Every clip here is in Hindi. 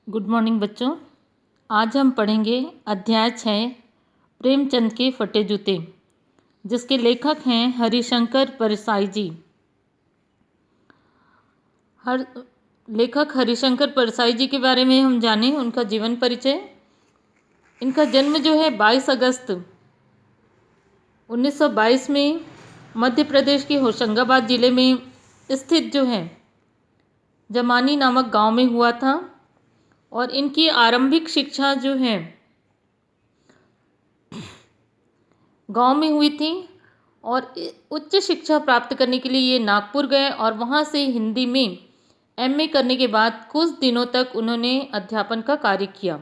गुड मॉर्निंग बच्चों। आज हम पढ़ेंगे अध्याय 6 प्रेमचंद के फटे जूते, जिसके लेखक हैं हरिशंकर परसाई जी। लेखक हरिशंकर परसाई जी के बारे में हम जानें उनका जीवन परिचय। इनका जन्म जो है 22 अगस्त 1922 में मध्य प्रदेश के होशंगाबाद ज़िले में स्थित जो है जमानी नामक गांव में हुआ था। और इनकी आरंभिक शिक्षा जो है गांव में हुई थी और उच्च शिक्षा प्राप्त करने के लिए ये नागपुर गए और वहाँ से हिंदी में एमए करने के बाद कुछ दिनों तक उन्होंने अध्यापन का कार्य किया।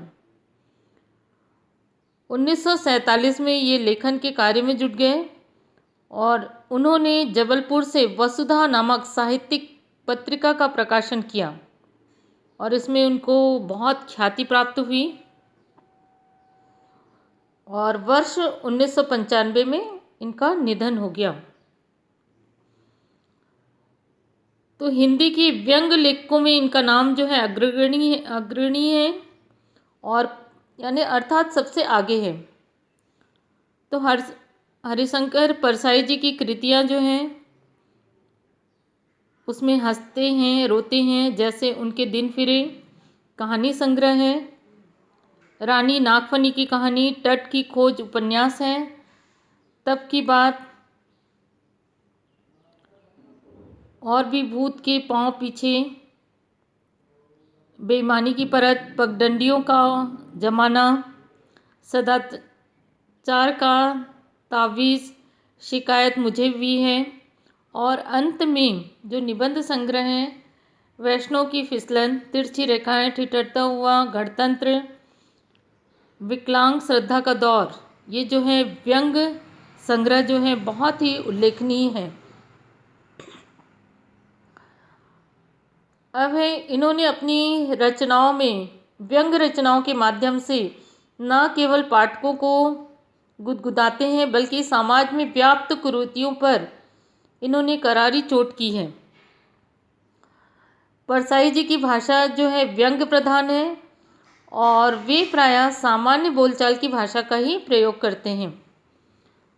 1947 में ये लेखन के कार्य में जुट गए और उन्होंने जबलपुर से वसुधा नामक साहित्यिक पत्रिका का प्रकाशन किया और इसमें उनको बहुत ख्याति प्राप्त हुई। और वर्ष 1995 में इनका निधन हो गया। तो हिंदी की व्यंग लेखकों में इनका नाम जो है अग्रणी है और यानी अर्थात सबसे आगे है। तो हरिशंकर परसाई जी की कृतियाँ जो हैं उसमें हंसते हैं रोते हैं, जैसे उनके दिन फिरे कहानी संग्रह है, रानी नागफनी की कहानी, तट की खोज उपन्यास है, तब की बात, और भी भूत के पांव पीछे, बेईमानी की परत, पगडंडियों का जमाना, सदाचार का तावीज़, शिकायत मुझे भी है, और अंत में जो निबंध संग्रह है वैष्णव की फिसलन, तिरछी रेखाएं, ठिठुरता हुआ गणतंत्र, विकलांग श्रद्धा का दौर, ये जो है व्यंग संग्रह जो है बहुत ही उल्लेखनीय है। अब है इन्होंने अपनी रचनाओं में व्यंग रचनाओं के माध्यम से न केवल पाठकों को गुदगुदाते हैं बल्कि समाज में व्याप्त कुरीतियों पर इन्होंने करारी चोट की है। परसाई जी की भाषा जो है व्यंग प्रधान है और वे प्रायः सामान्य बोलचाल की भाषा का ही प्रयोग करते हैं।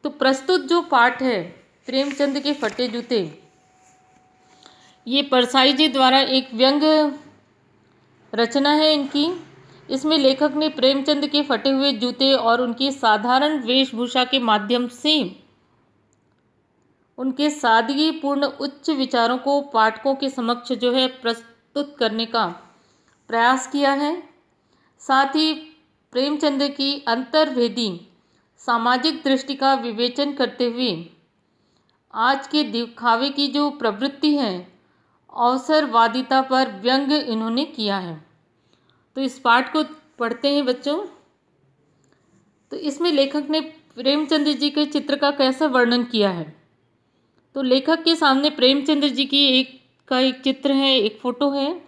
तो प्रस्तुत जो पाठ है प्रेमचंद के फटे जूते, ये परसाई जी द्वारा एक व्यंग रचना है इनकी। इसमें लेखक ने प्रेमचंद के फटे हुए जूते और उनकी साधारण वेशभूषा के माध्यम से उनके सादगीपूर्ण उच्च विचारों को पाठकों के समक्ष जो है प्रस्तुत करने का प्रयास किया है। साथ ही प्रेमचंद की अंतर्भेदी सामाजिक दृष्टि का विवेचन करते हुए आज के दिखावे की जो प्रवृत्ति है अवसरवादिता पर व्यंग इन्होंने किया है। तो इस पाठ को पढ़ते हैं बच्चों। तो इसमें लेखक ने प्रेमचंद जी के चित्र का कैसा वर्णन किया है। तो लेखक के सामने प्रेमचंद जी की एक चित्र है, एक फ़ोटो है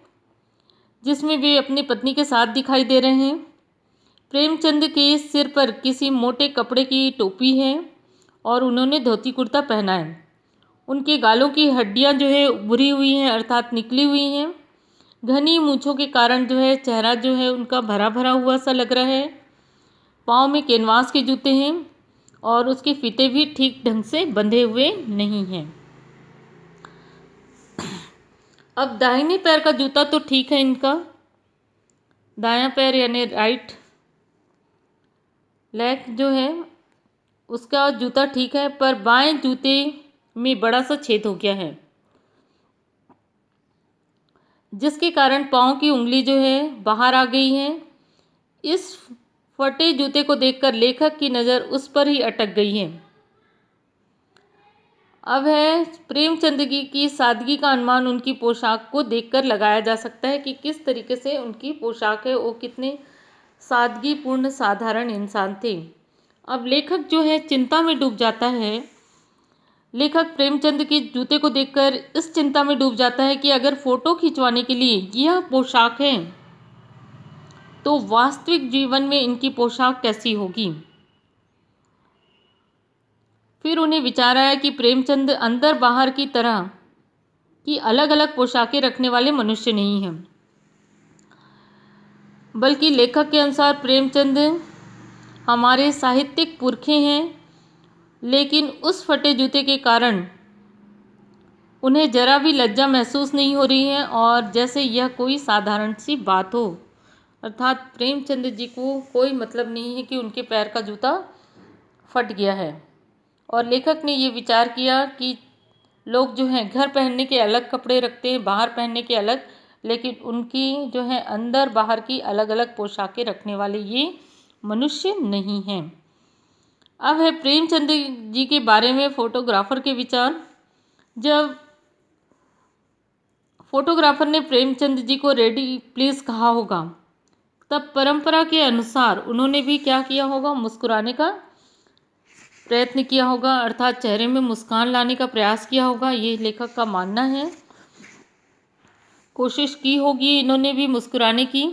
जिसमें वे अपनी पत्नी के साथ दिखाई दे रहे हैं। प्रेमचंद के सिर पर किसी मोटे कपड़े की टोपी है और उन्होंने धोती कुर्ता पहना है। उनके गालों की हड्डियां जो है उभरी हुई हैं अर्थात निकली हुई हैं। घनी मूँछों के कारण जो है चेहरा जो है उनका भरा भरा हुआ सा लग रहा है। पाँव में कैनवास के जूते हैं और उसके फीते भी ठीक ढंग से बंधे हुए नहीं हैं। अब दाहिने पैर का जूता तो ठीक है इनका, दायां पैर यानी राइट लेग जो है उसका जूता ठीक है, पर बाएं जूते में बड़ा सा छेद हो गया है जिसके कारण पाँव की उंगली जो है बाहर आ गई है। इस फटे जूते को देखकर लेखक की नज़र उस पर ही अटक गई है। अब है प्रेमचंद की सादगी का अनुमान उनकी पोशाक को देखकर लगाया जा सकता है कि किस तरीके से उनकी पोशाक है, वो कितने सादगीपूर्ण साधारण इंसान थे। अब लेखक जो है चिंता में डूब जाता है। लेखक प्रेमचंद के जूते को देखकर इस चिंता में डूब जाता है कि अगर फ़ोटो खिंचवाने के लिए यह पोशाक है तो वास्तविक जीवन में इनकी पोशाक कैसी होगी। फिर उन्हें विचार आया कि प्रेमचंद अंदर बाहर की तरह की अलग अलग पोशाकें रखने वाले मनुष्य नहीं हैं। बल्कि लेखक के अनुसार प्रेमचंद हमारे साहित्यिक पुरखे हैं, लेकिन उस फटे जूते के कारण उन्हें जरा भी लज्जा महसूस नहीं हो रही है और जैसे यह कोई साधारण सी बात हो। अर्थात प्रेमचंद जी को कोई मतलब नहीं है कि उनके पैर का जूता फट गया है। और लेखक ने ये विचार किया कि लोग जो हैं घर पहनने के अलग कपड़े रखते हैं, बाहर पहनने के अलग, लेकिन उनकी जो है अंदर बाहर की अलग अलग पोशाकें रखने वाले ये मनुष्य नहीं हैं। अब है प्रेमचंद जी के बारे में फोटोग्राफर के विचार। जब फोटोग्राफर ने प्रेमचंद जी को रेडी प्लीज कहा होगा, तब परंपरा के अनुसार उन्होंने भी क्या किया होगा, मुस्कुराने का प्रयत्न किया होगा, अर्थात चेहरे में मुस्कान लाने का प्रयास किया होगा। ये लेखक का मानना है। कोशिश की होगी इन्होंने भी मुस्कुराने की,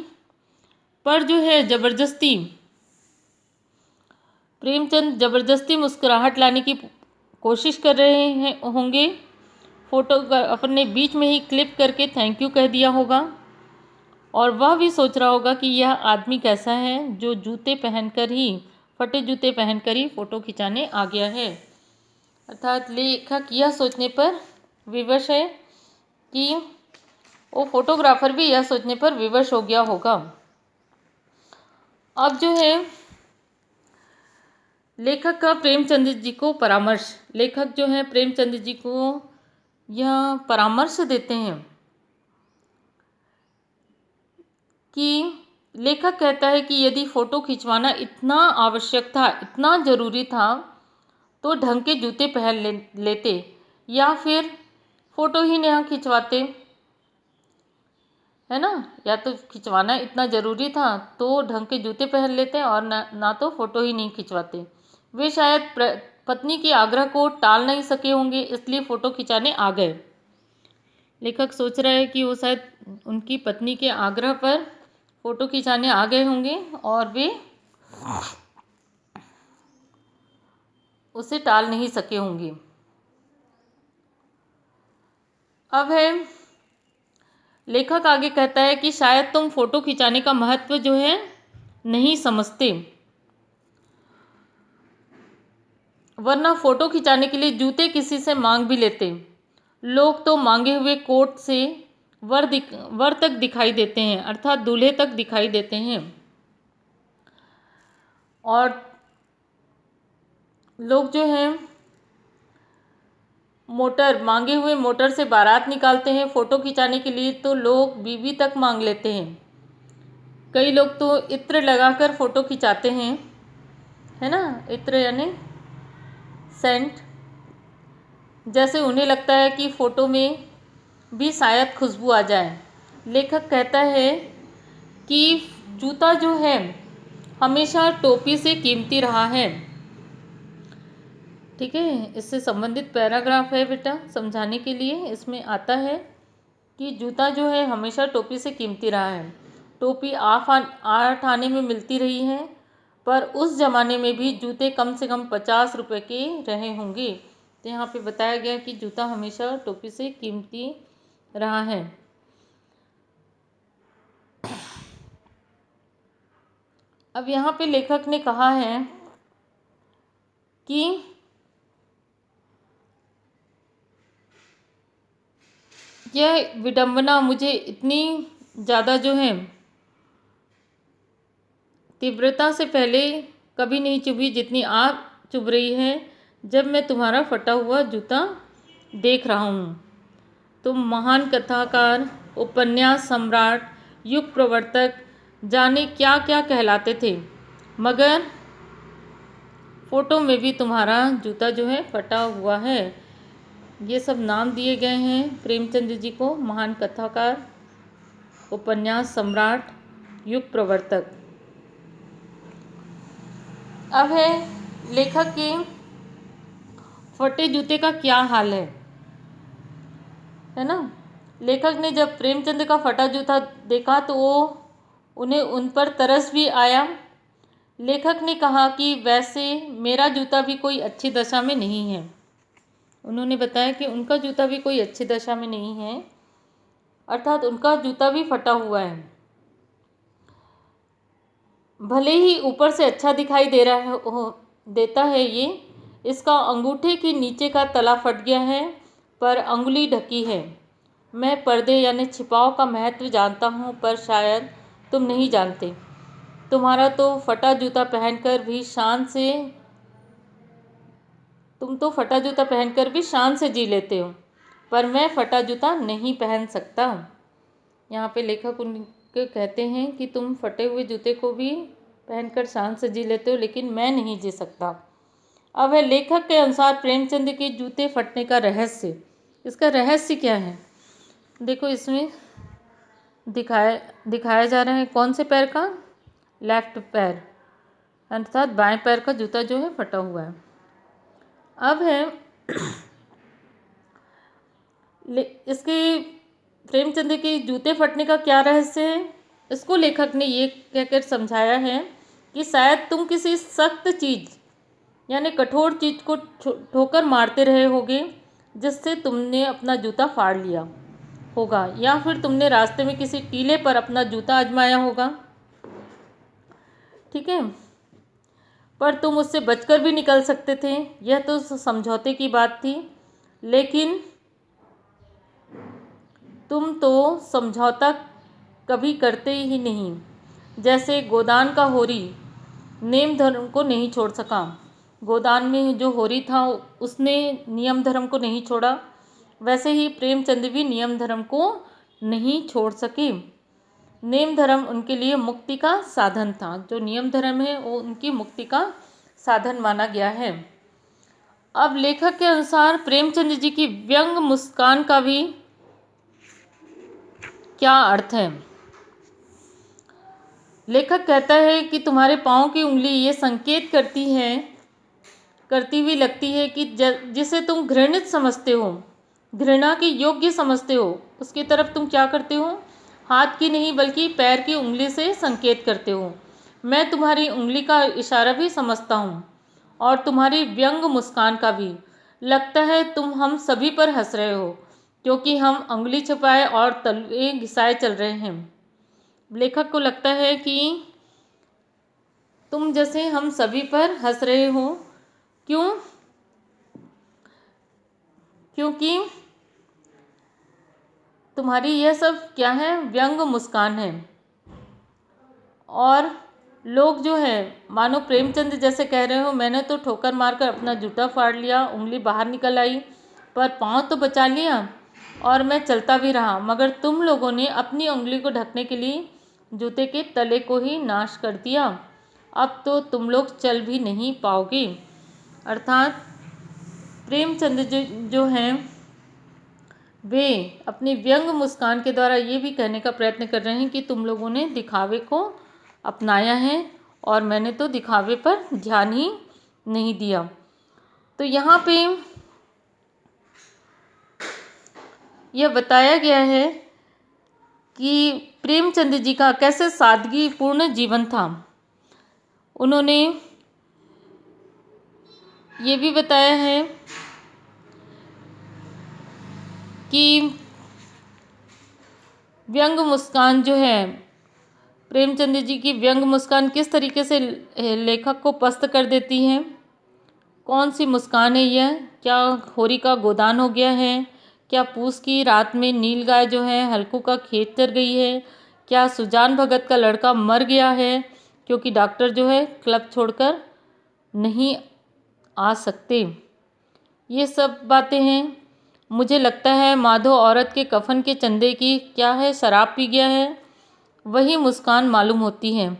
पर जो है ज़बरदस्ती प्रेमचंद ज़बरदस्ती मुस्कुराहट लाने की कोशिश कर रहे हैं होंगे। फोटोग्राफर ने बीच में ही क्लिप करके थैंक यू कह दिया होगा और वह भी सोच रहा होगा कि यह आदमी कैसा है जो जूते पहनकर ही, फटे जूते पहनकर ही फ़ोटो खिंचाने आ गया है। अर्थात लेखक यह सोचने पर विवश है कि वो फोटोग्राफर भी यह सोचने पर विवश हो गया होगा। अब जो है लेखक का प्रेमचंद जी को परामर्श, लेखक जो है प्रेमचंद जी को यह परामर्श देते हैं कि लेखक कहता है कि यदि फ़ोटो खिंचवाना इतना आवश्यक था, इतना ज़रूरी था, तो ढंग के जूते पहन लेते या फिर फ़ोटो ही नहीं खिंचवाते, है ना। या तो खिंचवाना इतना ज़रूरी था तो ढंग के जूते पहन लेते और ना तो फ़ोटो ही नहीं खिंचवाते। वे शायद पत्नी के आग्रह को टाल नहीं सके होंगे, इसलिए फ़ोटो खिंचाने आ गए। लेखक सोच रहा है कि वो शायद उनकी पत्नी के आग्रह पर फ़ोटो खिंचाने आ गए होंगे और वे उसे टाल नहीं सके होंगे। अब है लेखक आगे कहता है कि शायद तुम फ़ोटो खिंचाने का महत्व जो है नहीं समझते, वरना फ़ोटो खिंचाने के लिए जूते किसी से मांग भी लेते। लोग तो मांगे हुए कोट से वर तक दिखाई देते हैं, अर्थात दूल्हे तक दिखाई देते हैं। और लोग जो हैं मांगे हुए मोटर से बारात निकालते हैं फ़ोटो खिंचाने के लिए, तो लोग बीवी तक मांग लेते हैं। कई लोग तो इत्र लगाकर फ़ोटो खिंचाते हैं, है ना। इत्र यानी सेंट, जैसे उन्हें लगता है कि फ़ोटो में भी शायद खुशबू आ जाए। लेखक कहता है कि जूता जो है हमेशा टोपी से कीमती रहा है। ठीक है, इससे संबंधित पैराग्राफ है बेटा, समझाने के लिए इसमें आता है कि जूता जो है हमेशा टोपी से कीमती रहा है। टोपी आठ आने में मिलती रही है, पर उस ज़माने में भी जूते कम से कम 50 रुपये के रहे होंगे। तो यहाँ पे बताया गया कि जूता हमेशा टोपी से कीमती रहा है। अब यहाँ पे लेखक ने कहा है कि यह विडंबना मुझे इतनी ज़्यादा जो है तीव्रता से पहले कभी नहीं चुभी जितनी आज चुभ रही है जब मैं तुम्हारा फटा हुआ जूता देख रहा हूँ। तुम महान कथाकार, उपन्यास सम्राट, युग प्रवर्तक, जाने क्या क्या कहलाते थे, मगर फ़ोटो में भी तुम्हारा जूता जो है फटा हुआ है। ये सब नाम दिए गए हैं प्रेमचंद जी को, महान कथाकार, उपन्यास सम्राट, युग प्रवर्तक। अब है लेखक के फटे जूते का क्या हाल है ना। लेखक ने जब प्रेमचंद का फटा जूता देखा तो उन्हें उन पर तरस भी आया। लेखक ने कहा कि वैसे मेरा जूता भी कोई अच्छी दशा में नहीं है। उन्होंने बताया कि उनका जूता भी कोई अच्छी दशा में नहीं है, अर्थात उनका जूता भी फटा हुआ है। भले ही ऊपर से अच्छा दिखाई दे रहा देता है ये, इसका अंगूठे के नीचे का तला फट गया है पर अंगुली ढकी है। मैं पर्दे यानी छिपाव का महत्व जानता हूँ, पर शायद तुम नहीं जानते। तुम्हारा तो फटा जूता पहनकर भी शान से तुम तो फटा जूता पहनकर भी शान से जी लेते हो, पर मैं फटा जूता नहीं पहन सकता। यहाँ पे लेखक उनको कहते हैं कि तुम फटे हुए जूते को भी पहनकर शान से जी लेते हो, लेकिन मैं नहीं जी सकता। अब है लेखक के अनुसार प्रेमचंद के जूते फटने का रहस्य। इसका रहस्य क्या है? देखो, इसमें दिखाया जा रहा है कौन से पैर का? लेफ्ट पैर, अर्थात बाएं पैर का जूता जो है फटा हुआ है। अब है इसके प्रेमचंद के जूते फटने का क्या रहस्य है? इसको लेखक ने ये कहकर समझाया है कि शायद तुम किसी सख्त चीज़ यानी कठोर चीज़ को ठोकर मारते रहे होगे, जिससे तुमने अपना जूता फाड़ लिया होगा, या फिर तुमने रास्ते में किसी टीले पर अपना जूता आजमाया होगा, ठीक है, पर तुम उससे बचकर भी निकल सकते थे। यह तो समझौते की बात थी, लेकिन तुम तो समझौता कभी करते ही नहीं। जैसे गोदान का होरी नेम धर्म को नहीं छोड़ सका, गोदान में जो होरी था उसने नियम धर्म को नहीं छोड़ा, वैसे ही प्रेमचंद भी नियम धर्म को नहीं छोड़ सके। नेम धर्म उनके लिए मुक्ति का साधन था। जो नियम धर्म है वो उनकी मुक्ति का साधन माना गया है। अब लेखक के अनुसार प्रेमचंद जी की व्यंग मुस्कान का भी क्या अर्थ है? लेखक कहता है कि तुम्हारे पाँव की उंगली ये संकेत करती हुई लगती है कि जिसे तुम घृणित समझते हो, घृणा के योग्य समझते हो, उसकी तरफ तुम क्या करते हो? हाथ की नहीं बल्कि पैर की उंगली से संकेत करते हो। मैं तुम्हारी उंगली का इशारा भी समझता हूँ और तुम्हारी व्यंग मुस्कान का भी। लगता है तुम हम सभी पर हंस रहे हो, क्योंकि हम उंगली छिपाए और तलवे घिसाए चल रहे हैं। लेखक को लगता है कि तुम जैसे हम सभी पर हंस रहे हो। क्यों? क्योंकि तुम्हारी यह सब क्या है? व्यंग मुस्कान है। और लोग जो है मानो प्रेमचंद जैसे कह रहे हो, मैंने तो ठोकर मारकर अपना जूता फाड़ लिया, उंगली बाहर निकल आई, पर पाँव तो बचा लिया और मैं चलता भी रहा, मगर तुम लोगों ने अपनी उंगली को ढकने के लिए जूते के तले को ही नाश कर दिया। अब तो तुम लोग चल भी नहीं पाओगे। अर्थात प्रेमचंद जो हैं वे अपनी व्यंग मुस्कान के द्वारा ये भी कहने का प्रयत्न कर रहे हैं कि तुम लोगों ने दिखावे को अपनाया है और मैंने तो दिखावे पर ध्यान ही नहीं दिया। तो यहाँ पे यह बताया गया है कि प्रेमचंद जी का कैसे सादगीपूर्ण जीवन था। उन्होंने ये भी बताया है कि व्यंग मुस्कान जो है, प्रेमचंद जी की व्यंग मुस्कान किस तरीके से लेखक को पस्त कर देती है। कौन सी मुस्कान है यह? क्या होरी का गोदान हो गया है? क्या पूस की रात में नील गाय जो है हल्कू का खेत चर गई है? क्या सुजान भगत का लड़का मर गया है क्योंकि डॉक्टर जो है क्लब छोड़कर नहीं आ सकते? ये सब बातें हैं। मुझे लगता है माधो औरत के कफन के चंदे की क्या है, शराब पी गया है, वही मुस्कान मालूम होती है।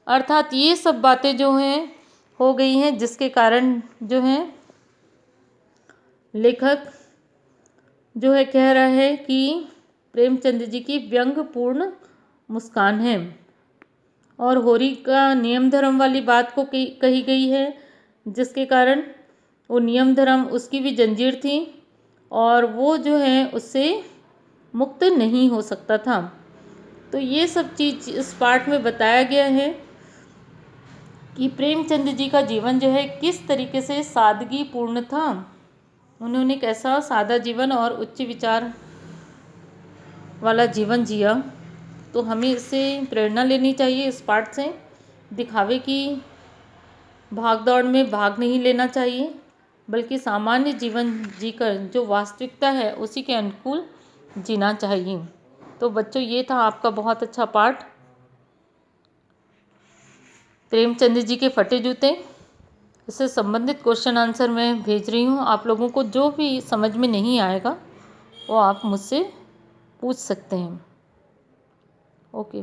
अर्थात ये सब बातें जो हैं हो गई हैं, जिसके कारण जो है लेखक जो है कह रहा है कि प्रेमचंद जी की व्यंगपूर्ण मुस्कान है। और होरी का नियम धर्म वाली बात को कही गई है, जिसके कारण वो नियम धर्म उसकी भी जंजीर थी और वो जो है उससे मुक्त नहीं हो सकता था। तो ये सब चीज़ इस पाठ में बताया गया है कि प्रेमचंद जी का जीवन जो है किस तरीके से सादगीपूर्ण था। उन्होंने कैसा सादा जीवन और उच्च विचार वाला जीवन जिया। तो हमें इससे प्रेरणा लेनी चाहिए इस पाठ से, दिखावे की भाग दौड़ में भाग नहीं लेना चाहिए, बल्कि सामान्य जीवन जीकर जो वास्तविकता है उसी के अनुकूल जीना चाहिए। तो बच्चों, ये था आपका बहुत अच्छा पाठ प्रेमचंद जी के फटे जूते। इससे संबंधित क्वेश्चन आंसर मैं भेज रही हूँ। आप लोगों को जो भी समझ में नहीं आएगा वो आप मुझसे पूछ सकते हैं। ओके।